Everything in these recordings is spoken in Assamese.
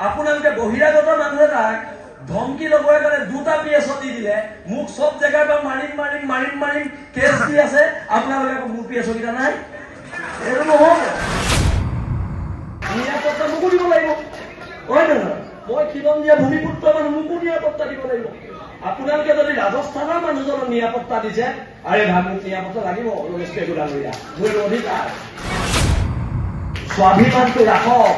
আপোনালোকে বহিৰাগত মানুহ এটাক ধমকি লগাই কাৰণে 2টা PSO দি দিলে, মোক সব জেগাৰ পৰা মাৰিম কেছ দি আছে, আপোনালোকে মোৰ PSO কেইটা নাই। এইটো নহ'ব, নিৰাপত্তা মোকো দিব লাগিব, হয় নহয়? মই খিলঞ্জীয়া ভূমিপুত্ৰ মানুহ, মোকো নিৰাপত্তা দিব লাগিব। আপোনালোকে যদি ৰাজস্থানৰ মানুহজনক নিৰাপত্তা দিছে, আৰে ভাই মোক নিৰাপত্তা লাগিব, মোৰ অধিকাৰ। স্বাভিমানটো ৰাখক,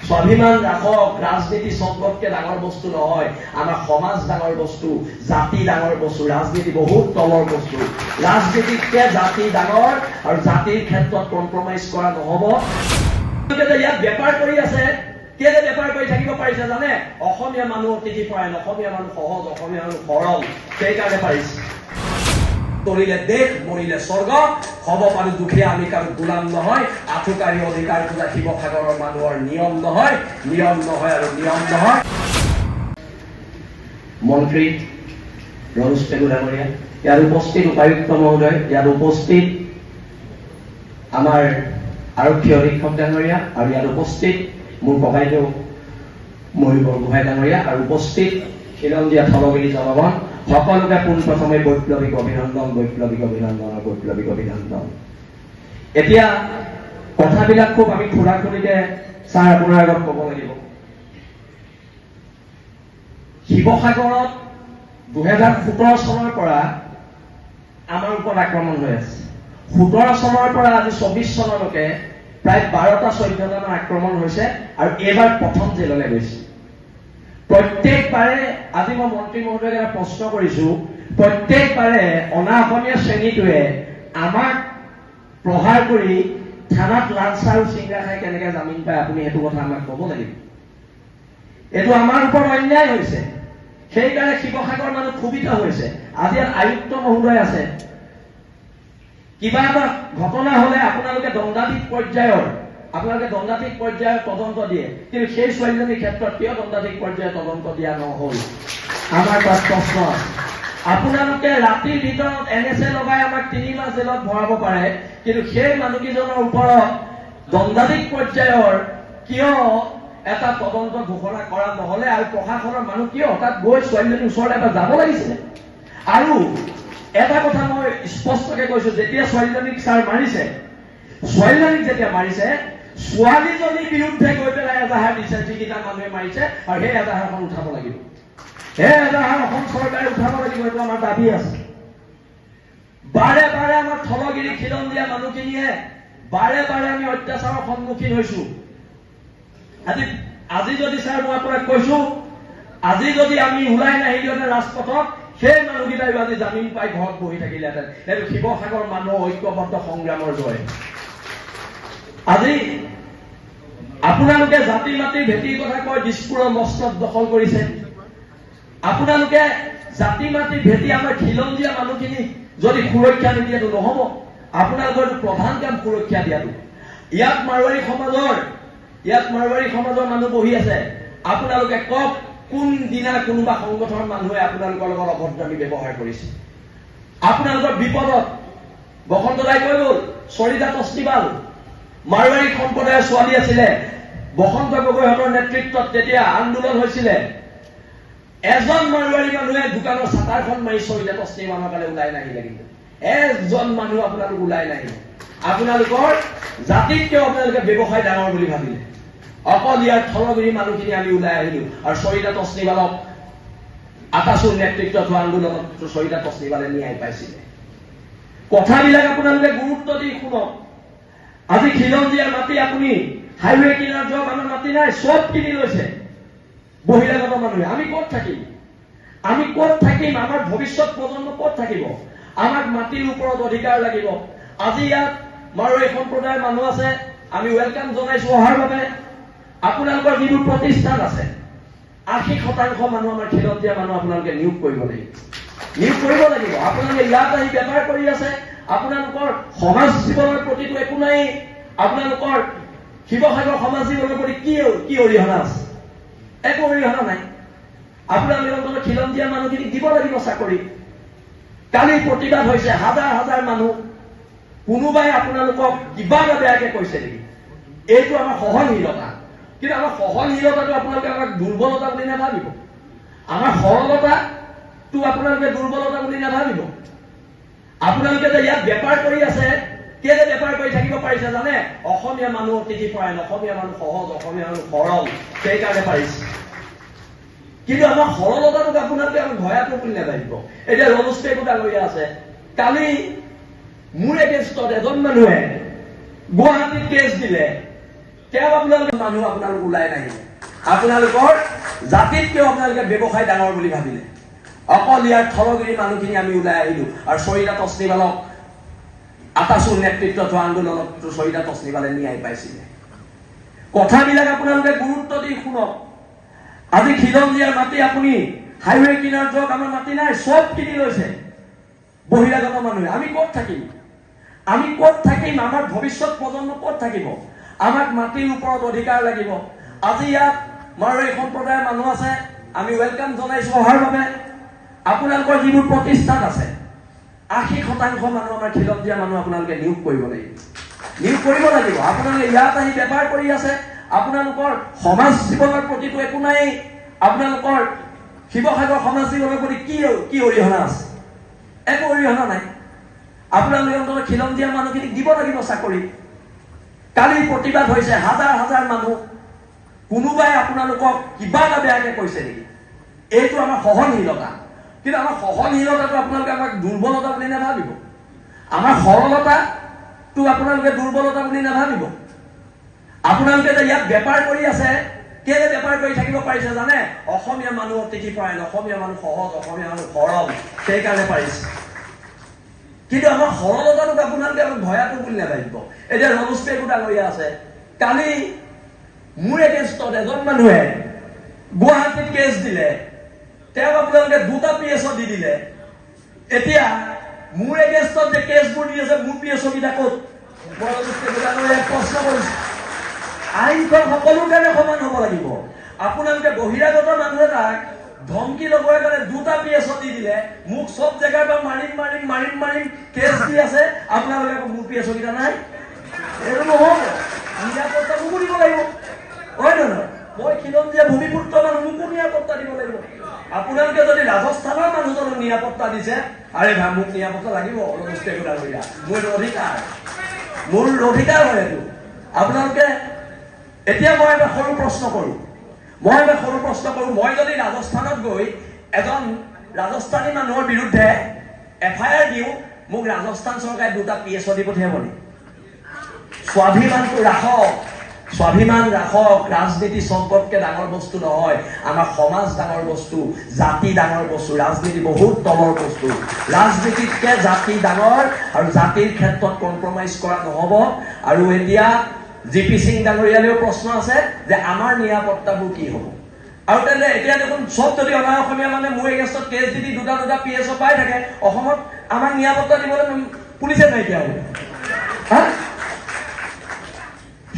স্বাভিমান ৰাখক। ৰাজনীতি চবতকে ডাঙৰ বস্তু নহয়, আমাৰ সমাজ ডাঙৰ বস্তু, জাতি ডাঙৰ বস্তু, ৰাজনীতি বহুত তলৰ বস্তু। ৰাজনীতিতকে জাতি ডাঙৰ, আৰু জাতিৰ ক্ষেত্ৰত কম্প্ৰমাইজ কৰা নহব। ইয়াত বেপাৰ কৰি আছে, কেলে বেপাৰ কৰি থাকিব পাৰিছে জানে? অসমীয়া মানুহ অতিথি পৰায়ণ, অসমীয়া মানুহ সহজ, অসমীয়া মানুহ সৰল, সেইকাৰণে পাৰিছে। তৰিলে দেশ, মৰিলে স্বৰ্গ, হব পাৰো দুখীয়া, আমি কাৰো গোলাম নহয়। আঠুকাৰী অধিকাৰ পূজা শিৱসাগৰৰ মানুহৰ নিয়ম নহয়, নিয়ম নহয় আৰু নিয়ম নহয়। মন্ত্ৰী ৰমেশ পেগু ডাঙৰীয়া, ইয়াত উপস্থিত উপায়ুক্ত মহোদয়, ইয়াত উপস্থিত আমাৰ আৰক্ষী অধীক্ষক ডাঙৰীয়া, আৰু ইয়াত উপস্থিত মোৰ ককাইদেউ ময়ূৰ বৰগোহাঁই ডাঙৰীয়া, আৰু উপস্থিত খিলঞ্জীয়া থলগিৰি জনগণ, সকলোকে পোনপ্ৰথমে বৈপ্লৱিক অভিনন্দন, বৈপ্লৱিক অভিনন্দন আৰু বৈপ্লৱিক অভিনন্দন। এতিয়া কথাবিলাক খুব আমি খুৰাখুৰিকে ছাৰ আপোনাৰ আগত ক'ব লাগিব। শিৱসাগৰত 2017 চনৰ পৰা আমাৰ ওপৰত আক্ৰমণ হৈ আছে। 17 চনৰ পৰা আজি 24 চনলৈকে প্ৰায় 12টা-14টামান আক্ৰমণ হৈছে, আৰু এইবাৰ প্ৰথম জেললৈ গৈছে। প্ৰত্যেকবাৰে, আজি মই মন্ত্ৰী মহোদয়ক এটা প্ৰশ্ন কৰিছো, প্ৰত্যেকবাৰে অনা অসমীয়া শ্ৰেণীটোৱে আমাক প্ৰহাৰ কৰি থানাত লাঞ্চ আৰু চিংৰা খাই কেনেকে জামিন পায়, আপুনি সেইটো কথা আমাক ক'ব লাগিব। এইটো আমাৰ ওপৰত অন্যায় হৈছে, সেইকাৰণে শিৱসাগৰ মানুহ ক্ষোভিত হৈছে। আজি ইয়াত আয়ুক্ত মহোদয় আছে, কিবা এটা ঘটনা হলে আপোনালোকে দণ্ডাধীশ পৰ্যায়ৰ তদন্ত দিয়ে, কিন্তু সেই ছোৱালীজনীৰ ক্ষেত্ৰত কিয় দণ্ডাধীশ পৰ্যায়ৰ তদন্ত দিয়া নহল? আমাৰ তাত প্ৰশ্ন আছে। আপোনালোকে ৰাতিৰ ভিতৰত NSA লগাই আমাক 3 মাহ জেলত ভৰাব পাৰে, কিন্তু সেই মানুহকেইজনৰ ওপৰত দণ্ডাধীশ পৰ্যায়ৰ কিয় এটা তদন্ত ঘোষণা কৰা নহলে? আৰু প্ৰশাসনৰ মানুহ কিয় তাত গৈ ছোৱালীজনীৰ ওচৰলৈ এটা যাব লাগিছিলে? আৰু এটা কথা মই স্পষ্টকে কৈছো, যেতিয়া ছোৱালীজনীক ছাৰ মাৰিছে, ছোৱালীজনীক যেতিয়া মাৰিছে, ছোৱালীজনীৰ বিৰুদ্ধে গৈ পেলাই এজাহাৰ দিছে, যিকেইটা মানুহে মাৰিছে, আৰু সেই এজাহাৰখন উঠাব লাগিব। সেই এজাহাৰ অসম চৰকাৰে উঠাব লাগিব, এইটো আমাৰ দাবী আছে। বাৰে বাৰে আমাৰ থলগিৰি খিলঞ্জীয়া মানুহখিনিয়ে বাৰে বাৰে আমি অত্যাচাৰৰ সন্মুখীন হৈছো। আজি যদি ছাৰ মই আপোনাক কৈছো, আজি যদি আমি ওলাই নাহিলোহেঁতেন ৰাজপথত, সেই মানুহকেইটাই আজি জামিন পাই ঘৰত বহি থাকিলেহেঁতেন। সেইটো শিৱসাগৰ মানুহ ঐক্যবদ্ধ সংগ্ৰামৰ জয়। আজি আপোনালোকে জাতি মাটিৰ ভেটিৰ কথা কয়, দিছপুৰৰ মস্তক দখল কৰিছে। আপোনালোকে জাতি মাটিৰ ভেটি আমাৰ খিলঞ্জীয়া মানুহখিনি যদি সুৰক্ষা নিদিয়েতো নহব। আপোনালোকৰ প্ৰধান কাম সুৰক্ষা দিয়াটো। ইয়াত মাৰোৱাৰী সমাজৰ মানুহ বহি আছে, আপোনালোকে কওক কোনদিনা কোনোবা সংগঠনৰ মানুহে আপোনালোকৰ লগত অভদ্ৰামী ব্যৱহাৰ কৰিছে? আপোনালোকৰ বিপদত বসন্ত দাই কৈ গল, সৰিতা তছনিৱাল মাৰোৱাৰী সম্প্ৰদায়ৰ ছোৱালী আছিলে, বসন্ত গগৈহঁতৰ নেতৃত্বত তেতিয়া আন্দোলন হৈছিলে। এজন মাৰোৱাৰী মানুহে দোকানৰ চাটাৰখন মাৰি সৰিতা তছনিৱালৰ কাৰণে ওলাই নাহিলে, কিন্তু এজন মানুহ আপোনালোক ওলাই নাহিলে। আপোনালোকৰ জাতিত কিয় আপোনালোকে ব্যৱসায় ডাঙৰ বুলি ভাবিলে? অকল ইয়াৰ থলগিৰি মানুহখিনি আমি ওলাই আহিলো, আৰু সৰিতা তছনিৱালক আকাশুৰ নেতৃত্বত হোৱা আন্দোলনত সৰিতা তছনিৱালে ন্যায় পাইছিলে। কথাবিলাক আপোনালোকে গুৰুত্ব দি শুনক। আজি খিলঞ্জীয়াৰ মাটি আপুনি হাইৱে কিনাৰ যোৱা আমাৰ মাটি নাই, চব কিনি লৈছে বহিৰাগত মানুহে। আমি ক'ত থাকিম? আমাৰ ভৱিষ্যত প্ৰজন্ম ক'ত থাকিব? আমাক মাটিৰ ওপৰত অধিকাৰ লাগিব। আজি ইয়াত মাৰোৱাৰী সম্প্ৰদায়ৰ মানুহ আছে, আমি ৱেলকাম জনাইছো অহাৰ বাবে। আপোনালোকৰ যিবোৰ প্ৰতিষ্ঠান আছে, 80% মানুহ আমাৰ খিলঞ্জীয়া মানুহ আপোনালোকে নিয়োগ কৰিব লাগিব। আপোনালোকে ইয়াত আহি বেপাৰ কৰি আছে, আপোনালোকৰ সমাজ জীৱনৰ প্ৰতিটো একো নাই। আপোনালোকৰ শিৱসাগৰ সমাজ জীৱনৰ প্ৰতি কি অৰিহণা আছে? একো অৰিহণা নাই। আপোনালোকৰ খিলঞ্জীয়া মানুহখিনিক দিব লাগিব চাকৰি। কালি প্ৰতিবাদ হৈছে, হাজাৰ হাজাৰ মানুহ। কোনোবাই আপোনালোকক কিবা এটা বেয়াকে কৈছে নেকি? এইটো আমাৰ সহনশীলতা। কিন্তু আমাৰ সহনশীলতাটো আপোনালোকে আমাক দুৰ্বলতা বুলি নাভাবিব। আমাৰ সৰলতাটো আপোনালোকে দুৰ্বলতা বুলি নাভাবিব। আপোনালোকে যে ইয়াত বেপাৰ কৰি আছে, কেলে বেপাৰ কৰি থাকিব পাৰিছে জানে? অসমীয়া মানুহ অতিথিপৰায়ণ, অসমীয়া মানুহ সহজ, অসমীয়া মানুহ সৰল, সেইকাৰণে পাৰিছে। কিন্তু আমাৰ সৰলতাটোক আপোনালোকে আমাক ভয়াটো বুলি নাভাবিব। এতিয়া ৰজস্তেকো ডাঙৰীয়া আছে, কালি মোৰ এগেইনষ্টত এজন মানুহে গুৱাহাটীত কেছ দিলে, তেওঁ আপোনালোকে মানুহ আপোনালোক ওলাই নাহিলে। আপোনালোকৰ জাতিত কিয় আপোনালোকে ব্যৱসায় ডাঙৰ বুলি ভাবিলে? অকল ইয়াৰ থলগিৰি মানুহখিনি আমি ওলাই আহিলো, আৰু চৰিতা তছনিৱালক আটাচুৰ নেতৃত্বত হোৱা আন্দোলনত চৰিতা তছনিৱালে ন্যায় পাইছিলে। কথাবিলাক আপোনালোকে গুৰুত্ব দি শুনক। আজি খিলঞ্জীয়াৰ মাটি আপুনি হাইৱে কিনাৰত যাওক, আমাৰ মাটি নাই, চব কিনি লৈছে বহিৰাগত মানুহে। আমি ক'ত থাকিম? আমি ক'ত থাকিম? আমাৰ ভৱিষ্যত প্ৰজন্ম ক'ত থাকিব? আমাক মাটিৰ ওপৰত অধিকাৰ লাগিব। আজি ইয়াত মাৰোৱাৰী সম্প্ৰদায়ৰ মানুহ আছে, আমি ৱেলকাম জনাইছো অহাৰ বাবে। আপোনালোকৰ যিবোৰ প্ৰতিষ্ঠান আছে 80% মানুহ আমাৰ খিলঞ্জীয়া মানুহ আপোনালোকে নিয়োগ কৰিব লাগিব, নিয়োগ কৰিব লাগিব। আপোনালোকে ইয়াত আহি বেপাৰ কৰি আছে, আপোনালোকৰ সমাজ জীৱনৰ প্ৰতিটো একো নাই। আপোনালোকৰ শিৱসাগৰ সমাজ জীৱনৰ প্ৰতি কি অৰিহণা আছে? একো অৰিহণা নাই। আপোনালোকে অন্তত খিলঞ্জীয়া মানুহখিনিক দিব লাগিব চাকৰি। কালি প্ৰতিবাদ হৈছে, হাজাৰ হাজাৰ মানুহ। কোনোবাই আপোনালোকক কিবা এটা বেয়াকে কৈছে নেকি? এইটো আমাৰ সহনশীলতা। কিন্তু আমাৰ সহনশীলতাটো আপোনালোকে আমাক দুৰ্বলতা বুলি নাভাবিব। আমাৰ সৰলতাটো আপোনালোকে দুৰ্বলতা বুলি নাভাবিব। আপোনালোকে যে ইয়াত বেপাৰ কৰি আছে, কেলে বেপাৰ কৰি থাকিব পাৰিছে জানে? অসমীয়া মানুহ অতিথিপৰায়ণ, অসমীয়া মানুহ সহজ, অসমীয়া মানুহ সৰল, সেইকাৰণে পাৰিছে। কিন্তু আমাৰ সৰলতাটোক আপোনালোকে আমাক ভয়াটো বুলি নাভাবিব। এতিয়া ৰজস্তেকো ডাঙৰীয়া আছে, কালি মোৰ এগেইনষ্টত এজন মানুহে গুৱাহাটীত কেছ দিলে, তেওঁ আপোনালোকে 2টা PSO দি দিলে। এতিয়া মোৰ এগেইনষ্টত যে কেছবোৰ দি আছে, মোৰ PSO কেইটা ক'ত? মই ৰজস্তেকো ডাঙৰীয়াক প্ৰশ্ন কৰিছো। আইনখন সকলোৰ কাৰণে সমান হ'ব লাগিব। আপোনালোকে বহিৰাগত মানুহ এটাক ধমকি লগোৱাৰ কাৰণে 2টা PSO দি দিলে, মোক চব জেগাৰ পৰা মাৰিম কেছ দি আছে, আপোনালোকে আকৌ মোৰ PSO কেইটা নাই। এইটো নহ'ব। নিৰাপত্তা মোকো দিব লাগিব, হয় নহয়? মই খিলঞ্জীয়া ভূমিপুত্ৰ মানুহ, মোকো নিৰাপত্তা দিব লাগিব। আপোনালোকে যদি ৰাজস্থানৰ মানুহজনক নিৰাপত্তা দিছে, আৰে ভাই মোক নিৰাপত্তা লাগিব, ৰজস্তেকো ডাঙৰীয়া, মোৰ অধিকাৰ, মোৰ অধিকাৰ হয় এইটো। আপোনালোকে এতিয়া মই এটা সৰু প্ৰশ্ন কৰো, মই যদি ৰাজস্থানত গৈ এজন ৰাজস্থানী মানুহৰ বিৰুদ্ধে FIR দিওঁ, মোক ৰাজস্থান চৰকাৰে 2টা PSO দি পঠিয়াব নেকি? স্বাভিমানটো ৰাখক, স্বাভিমান ৰাখক। ৰাজনীতি সম্পদকে ডাঙৰ বস্তু নহয়, আমাৰ সমাজ ডাঙৰ বস্তু, জাতি ডাঙৰ বস্তু, ৰাজনীতি বহুত তলৰ বস্তু। ৰাজনীতিতকে জাতি ডাঙৰ, আৰু জাতিৰ ক্ষেত্ৰত কম্প্ৰমাইজ কৰা নহ'ব। আৰু এতিয়া GP সিং ডাঙৰীয়ালেও প্ৰশ্ন আছে যে আমাৰ নিৰাপত্তাবোৰ কি হ'ব? আৰু তেন্তে এতিয়া দেখোন চব যদি অনা অসমীয়া মানে মোৰ এগেইনষ্টত কেছ দি 2টা PSO পাই থাকে, অসমত আমাক নিৰাপত্তা দিবলৈ পুলিচে নাইকিয়া হ'ব।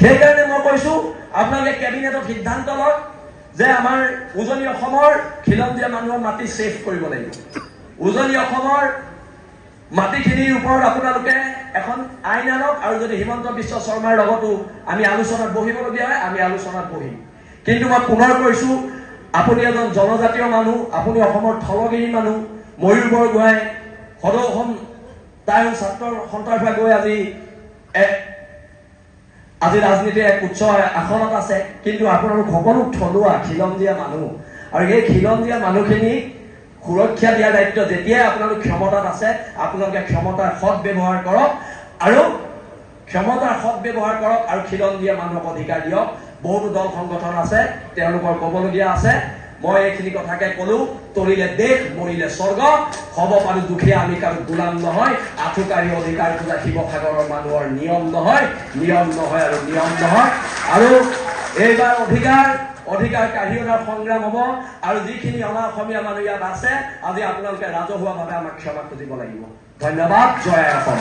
সেইকাৰণে মই কৈছো, আপোনালোকে কেবিনেটত সিদ্ধান্ত লওক যে আমাৰ উজনি অসমৰ খিলঞ্জীয়া মানুহৰ মাটি ছেভ কৰিব লাগিব। উজনি অসমৰ মাটিখিনিৰ ওপৰত আপোনালোকে এখন আইন আনক, আৰু যদি হিমন্ত বিশ্ব শৰ্মাৰ লগতো আমি আলোচনাত বহিবলগীয়া হয়, আমি আলোচনাত বহিম। কিন্তু মই পুনৰ কৈছো, আপুনি এজন জনজাতীয় মানুহ, আপুনি অসমৰ থলগিৰি মানুহ, ময়ূৰ বৰগোহাঁই সদৌ অসম তাইৰ ছাত্ৰ সন্থাৰ গৈ আজি ৰাজনীতিৰ এক উচ্চ আসনত আছে। কিন্তু আপোনালোক সকলো থলুৱা খিলঞ্জীয়া মানুহ, আৰু এই খিলঞ্জীয়া মানুহখিনি সুৰক্ষা দিয়াৰ দায়িত্ব যেতিয়াই আপোনালোক ক্ষমতাত আছে, আপোনালোকে ক্ষমতাৰ সৎ ব্যৱহাৰ কৰক, আৰু খিলঞ্জীয়া মানুহক অধিকাৰ দিয়ক। বহুতো দল সংগঠন আছে, তেওঁলোকৰ ক'বলগীয়া আছে। মই এইখিনি কথাকে ক'লো, তৰিলে দেশ, মৰিলে স্বৰ্গ, হ'ব পাৰো দুখীয়া, আমি কাৰো গোলাম নহয়। আঠুকাৰী অধিকাৰ খোজা শিৱসাগৰৰ মানুহৰ নিয়ম নহয়। আৰু এইবাৰ অধিকাৰ কাঢ়ি অনাৰ সংগ্ৰাম হ'ব। আৰু যিখিনি অনা অসমীয়া মানুহ ইয়াত আছে, আজি আপোনালোকে ৰাজহুৱাভাৱে আমাক ক্ষমা খুজিব লাগিব। ধন্যবাদ। জয় অসম।